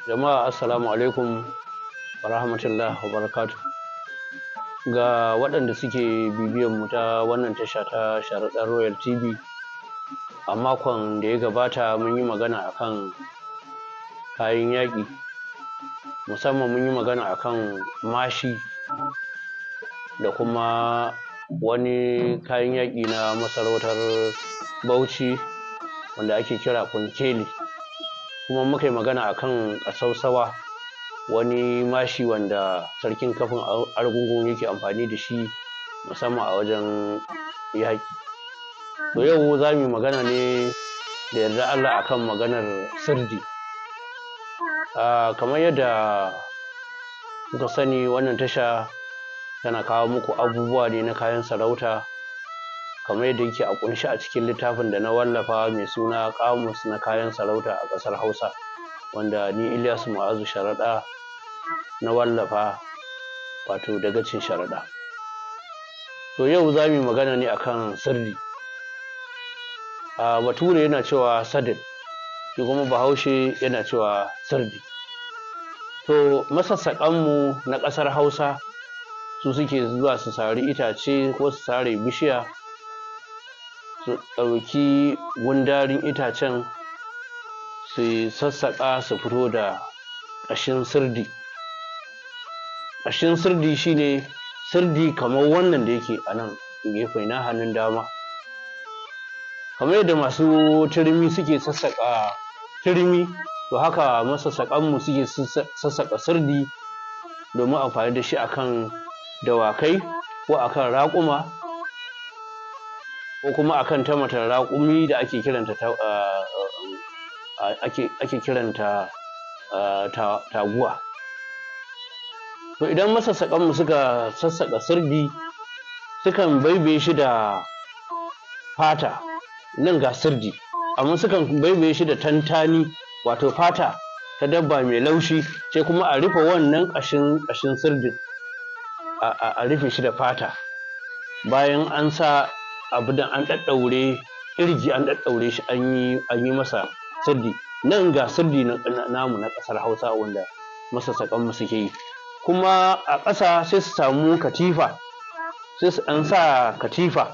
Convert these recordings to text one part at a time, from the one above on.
Jama'a assalamu alaikum wa rahmatullah wa barakatuh. Ga waɗanda suke bibiyan mu ta wannan tasha ta Sharaɗa Royal TV, a makon da ya gabata mun yi magana akan kayan yaƙi, musamman mun yi magana akan mashi da kuma wani kayan yaƙi na masarautar Bauchi wanda ake kira kunkeli, kuma muka yi magana akan ƙasausawa, wani mashi wanda sarkin kafin Argungun yake amfani da shi musamman a wajen yaƙi. To yau za mu yi magana ne da yarda Allah akan maganar sirdi. Kamar yadda kuka sani, wannan tasha tana kawo muku abubuwa ne na kayan sarauta kamar yadda yake a ƙunshe a cikin littafin da na wallafa mai suna ƙamus na kayan sarauta a ƙasar Hausa, wanda ni Ilyasu Mu'azu Sharaɗa na wallafa, wato Dagacin Sharaɗa. To yau za mu yi magana ne akan sirdi. Bature yana cewa sadin, shi kuma Bahaushe yana cewa sirdi. To masassaƙanmu na ƙasar Hausa su suke zuwa su sari itace ko su sare bishiya, su ɗauki gundarin itacen su sassaƙa su fito da ƙashin sirdi. Ƙashin sirdi shine sirdi kamar wannan da yake a nan gefe na hannun dama. Kamar yadda masu turmi suke sassaƙa turmi, to haka masassaƙanmu suke sassaƙa sirdi domin amfani da shi akan dawakai ko akan raƙuma ko kuma akan tamatar raƙumi da ake kiranta taguwa. To idan masassaƙanmu suka sassaƙa sirdi, sukan baibaye shi da fata, nan ga sirdi, amma sukan baibaye shi da tantani, wato fata ta dabba mai laushi, sai kuma a rufe wannan ƙashin sirdin, a rufe shi da fata. Bayan an sa abu da an ɗaɗɗaure ƙirji, an ɗaɗɗaure shi, an yi masa sirdi. Nan ga sirdi namu na ƙasar Hausa wanda masassaƙanmu suke yi. Kuma a ƙasa sai su samu katifa, sai su ɗan sa katifa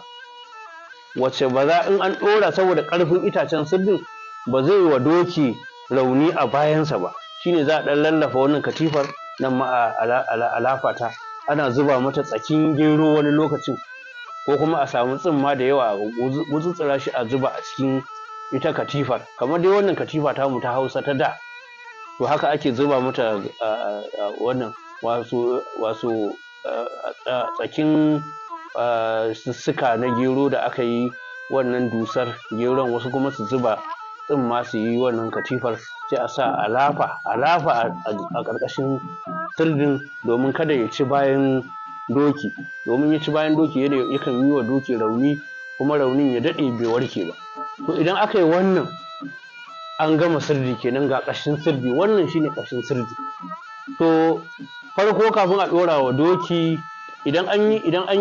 wacce ba za, in an ɗora, saboda ƙarfin itacen sirdin ba zai wa doki rauni a bayansa ba, shine za a ɗan lallafa wannan katifar nan ma a lafata, ana zuba mata tsakin gero wani lokacin, ko kuma a samu tsimma da yawa a gutsutsura shi a zuba a cikin ita katifar, kamar dai wannan katifa tamu ta Hausa ta da. To haka ake zuba mata wannan wasu tsakin sussuka na gero da aka yi wannan dusar geron, wasu kuma su zuba tsimma su yi wannan katifar, sai a sa a lafa a ƙarƙashin sirdin domin kada ya ci bayan doki, domin ya ci bayan doki yakan yi wa doki rauni, kuma raunin ya daɗe bai warke ba. To idan aka yi wannan, an gama sirdi kenan, ga ƙashin sirdi, wannan shine ƙashin sirdi. To farko kafin a ɗora wa doki, idan an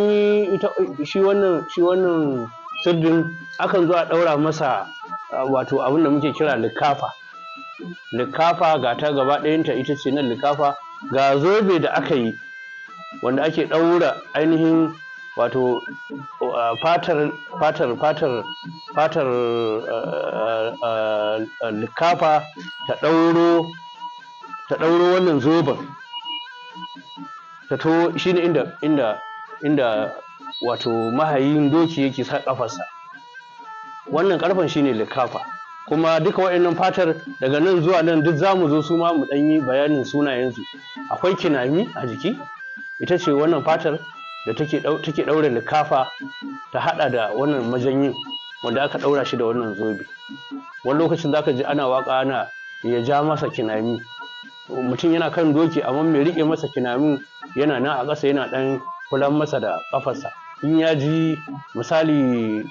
yi shi wannan sirdin, akan zo a ɗaura masa wato abin da muke kira likafa. Ga ta gaba ɗayanta ita ce nan likafa, ga zobe da aka yi wanda ake ɗaura ainihin wato fatar likafa ta ɗauro wannan zoben, ta to shine inda wato mahayin doki yake sa ƙafarsa. Wannan ƙarfen shine likafa. Kuma duka waɗannan fatar daga nan zuwa nan duk za mu zo su ma mu ɗan yi bayanin sunayensu. Akwai kinami a jiki, ita ce wannan fatar da take ɗaure likafa ta haɗa da wannan majanyin, wanda aka ɗaura shi da wannan zobe. Wani lokacin zaka ji ana waka ana ya ja masa kinami, mutum yana kan doki amma mai riƙe masa kinamin yana nan a ƙasa yana ɗan kulan masa da ƙafarsa. In ya ji misali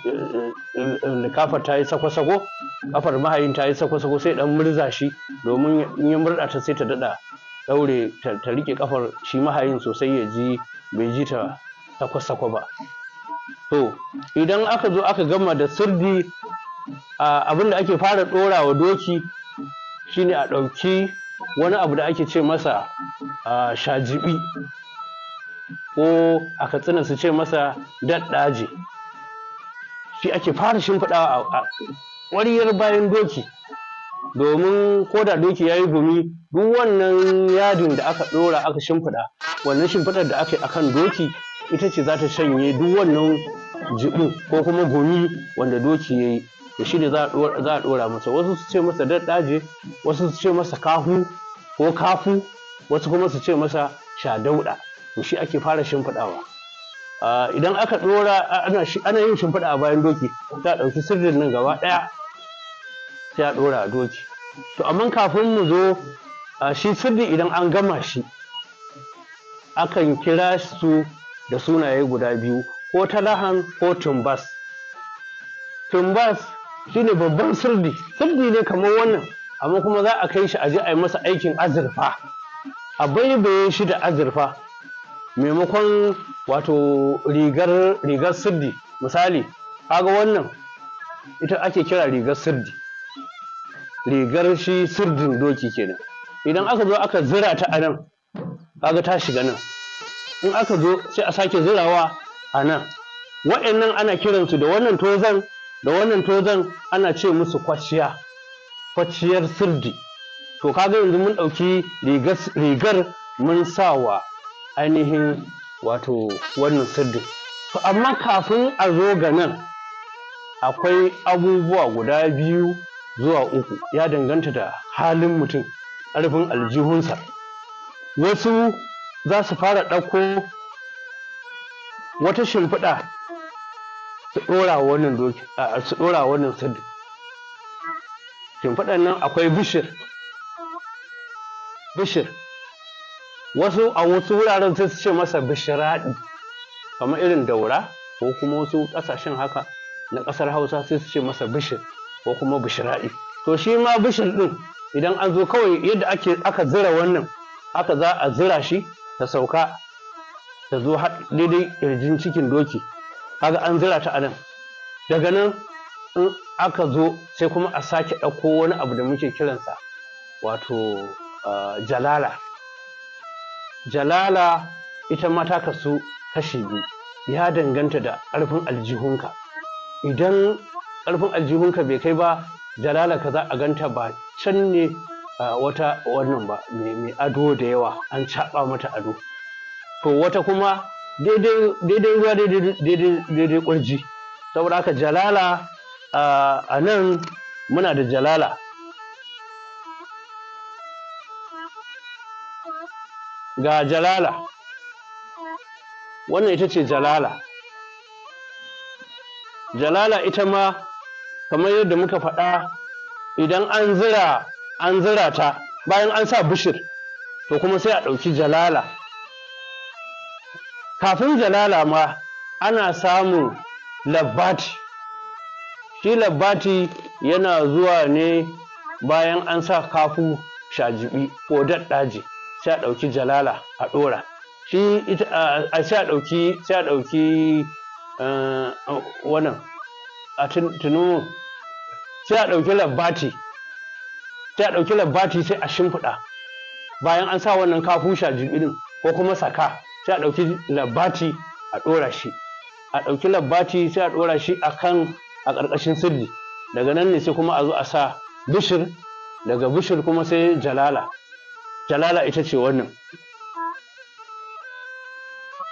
likafar ta yi sako-sako, ƙafar mahayin ta yi sako-sako, sai ɗan murza shi, domin in ya murɗa ta sai ta daɗa ɗaure ta riƙe ƙafar shi mahayin sosai, ya ji bai ji ta sako-sako ba. To idan aka zo aka gama da sirdi, abin da ake fara ɗora wa doki shine a ɗauki wani abu da ake ce masa shajibi, ko a Katsina su ce masa daɗɗaje. Shi ake fara shimfiɗawa a ƙwariyar bayan doki, domin ko da doki ya yi gumi, duk wannan yadin da aka ɗora aka shimfiɗa, wannan shimfiɗar da aka yi akan doki ita ce za ta shanye duk wannan jibin ko kuma gumi wanda doki ya yi. Da shi ne za a ɗora masa. Wasu su ce masa daɗɗaje, wasu su ce masa kahu ko kafu, wasu kuma su ce masa shadauɗa. To shi ake fara shimfiɗawa. Idan aka ɗora ana yin shimfiɗa a bayan doki, ta ɗauki sirdin nan gaba ɗaya sai a ɗora a doki. To amma kafin mu zo shi sirdi, idan an gama shi akan kira su da sunaye guda biyu, ko talahan ko tumbas. Tumbas shine babban sirdi ne kamar wannan, amma kuma za a kai shi a je a yi masa aikin azurfa, a baibaye shi da azurfa maimakon wato rigar sirdi. Misali, kaga wannan ita ake kira rigar sirdi, rigar shi sirdin doki kenan. Idan aka zo aka zira ta a nan, kaga ta shiga nan. In aka zo sai a sake zirawa a nan. Wa'annan ana kiransu da wannan tozan ana ce musu kwaciyar sirdi. To kaga yanzu mun ɗauki rigar mun sawa ainihin wato wannan sirdin. To amma kafin a zo ga nan, akwai abubuwa guda 2 zuwa 3, ya danganta da halin mutum, ƙarfin aljihunsa. Wasu za su fara ɗauko wata shimfiɗa su ɗora wannan sirdi. Shimfiɗan nan akwai bishir. Wasu a wasu wuraren sai su ce masa bishiraɗi, kamar irin Daura ko kuma wasu ƙasashen haka na ƙasar Hausa sai su ce masa bishir ko kuma bishiraɗi. To shi ma bishir ɗin, idan an zo kawai yadda aka zira wannan, haka za a zira shi ta sauka ta zo daidai ƙirjin cikin doki. Kaga an zira ta a nan. Daga nan in aka zo sai kuma a sake ɗauko wani abu da muke kiransa wato jalala. Ita ma ta kasu kashi 2, ya danganta da ƙarfin aljihunka. Idan ƙarfin aljihunka bai kai ba, jalala ka za a ganta ba can ne wata wannan ba, mai ado da yawa, an caɓa mata ado. To wata kuma daidai ruwa daidai ƙurji. Saboda haka jalala, a nan muna da jalala. Ga jalala, wannan ita ce jalala. Jalala ita ma kamar yadda muka faɗa, idan an zira ta bayan an sa bishir, to kuma sai a ɗauki jalala. Kafin jalala ma ana samun labbati. Shi labbati yana zuwa ne bayan an sa kafu, shajibi ko daɗɗaje, sai a ɗauki jalala a ɗora. Sai a ɗauki wannan a tuno, sai a ɗauki labbati sai a shimfiɗa. Bayan an sa wannan kafu, shajibi ɗin ko kuma saka, sai a ɗauki labbati a ɗora shi. A ɗauki labbati sai a ɗora shi a ƙarƙashin sirdi. Daga nan ne sai kuma a zo a sa bishir. Daga bishir kuma sai jalala. Jalala ita ce wannan.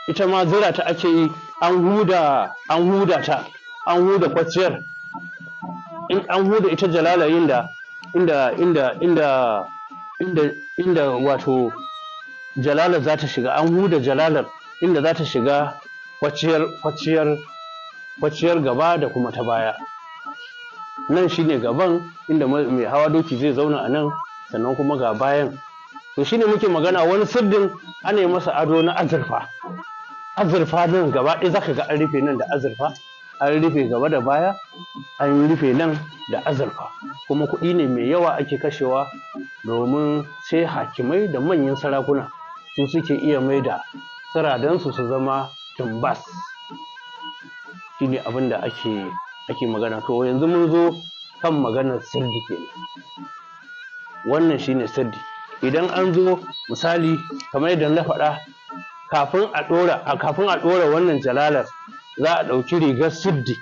Ita ma zira ta ake yi, an huda kwaciyar. In an huda ita jalala inda wato jalalar za ta shiga, an huda jalalar inda za ta shiga kwaciyar gaba da kuma ta baya. nan shine gaban inda mai hawa doki zai zauna a nan, sannan kuma ga bayan. To shine muke magana wani sirdin ana yi masa ado na azurfa. Azurfa nan gaba ɗaya zaka ga an rufe nan da azurfa, an rufe gaba da baya, an rufe nan da azurfa. Kuma kuɗi ne mai yawa ake kashewa, domin sai hakimai da manyan sarakuna su suke iya mai da siradansu su zama tumbas. Shine abin da ake magana. To yanzu mun zo kan maganar sirdi kenan. Wannan shine sirdi. Idan an zo misali kamar yadda na faɗa, kafin a ɗora wannan jalalar za a ɗauki rigar sirdi.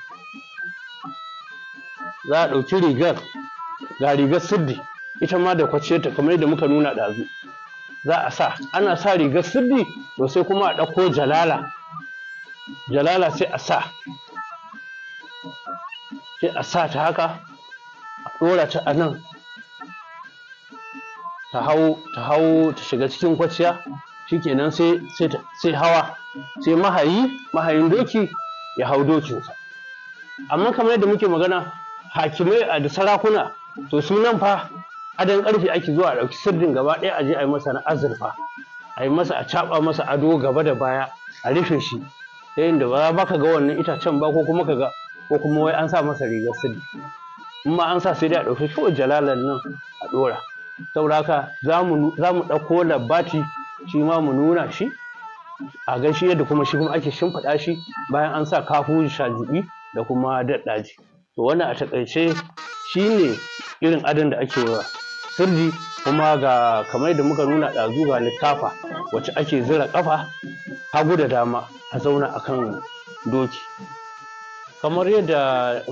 Za a ɗauki rigar, ga rigar sirdi ita ma da kwaciyarta kamar yadda muka nuna ɗazu. Za a sa, ana sa rigar sirdi to sai kuma a ɗauko jalala. Jalala sai a sa ta haka, a ɗora ta a nan, ta hau ta shiga cikin kwaciya. Shikenan sai hawa, sai mahayin doki ya hau dokinsa. Amma kamar yadda muke magana, hakimai da sarakuna to su nan fa adon ƙarfe ake zuwa a ɗauki sirdin gaba ɗaya a je a yi masa na azurfa, a caɓa masa ado gaba da baya, a rufe shi ta yadda ba ka ga wannan itacen ba, ko kuma wai an sa masa rigar sirdi. In ma an sa sai dai a ɗauki kawai jalalar nan a ɗora. Saboda haka za mu ɗauko labbati shi ma mu nuna shi a gaishe yadda kuma shi kuma ake shimfiɗa shi bayan an sa kafu, shajibi da kuma daɗɗaji. To wannan a taƙaice shine irin adon da ake wa sirdi. Kuma ga kamar yadda muka nuna ɗazu, ga littafa wacce ake zira ƙafa hagu da dama a zauna akan doki. Kamar yadda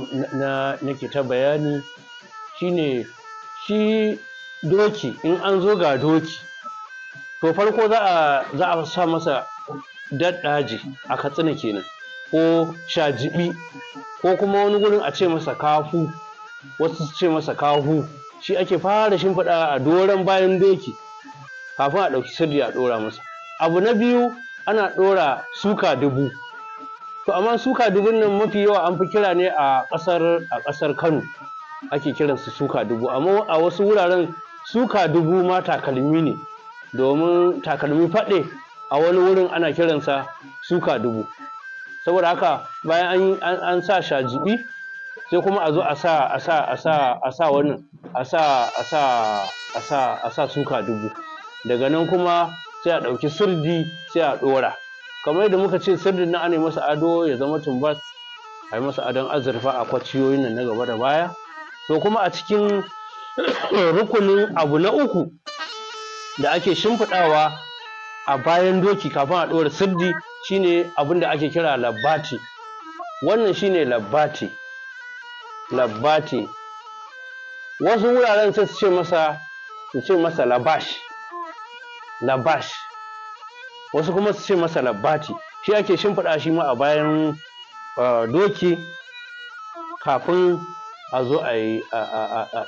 nake ta bayani, shine shi doki, in an zo ga doki to farko za a sa masa daɗɗaji a Katsina kenan, ko shajibi, ko kuma wani gurin a ce masa kafu, wasu su ce masa kahu. Shi ake fara shimfiɗa a doron bayan doki kafin a ɗauki sirdi a ɗora masa. Abu na biyu, ana ɗora suka dubu. To amma suka dubun nan mafi yawa an fi kira ne a ƙasar Kano ake kiransu suka dubu. Amma a wasu wuraren suka dubu ma takalmi ne, domin takalmi faɗe a wani wurin ana kiransa suka dubu. Saboda haka bayan an sa shajibi, sai kuma a zo a sa suka dubu. Daga nan kuma sai a ɗauki sirdi sai a ɗora. Kamar yadda muka ce sirdin nan ana masa ado ya zama tumbas, a yi masa adon azurfa a kwaciyoyin nan na gaba da baya. To kuma a cikin rukunin abu na uku da ake shimfiɗawa a bayan doki kafin a ɗora sirdi, shine abin da ake kira labbati. Wannan shine labbati. Wasu wuraren sai su ce masa labash, wasu kuma su ce masa labbati. Shi ake shimfiɗa shi ma a bayan doki kafin a zo a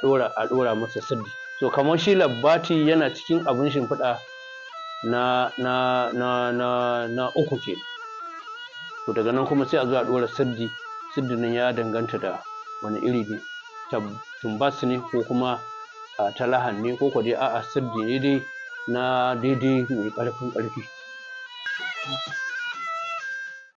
ɗora masa sirdi. So kamar shi labbati yana cikin abin shimfiɗa na uku ke. To daga nan kuma sai a zo a ɗora sirdi. Sirdin nan ya danganta da wani iri ne, tumbas ne ko kuma ta lahan ne, ko dai a'a sirdi ne dai na daidai mai ƙarfi.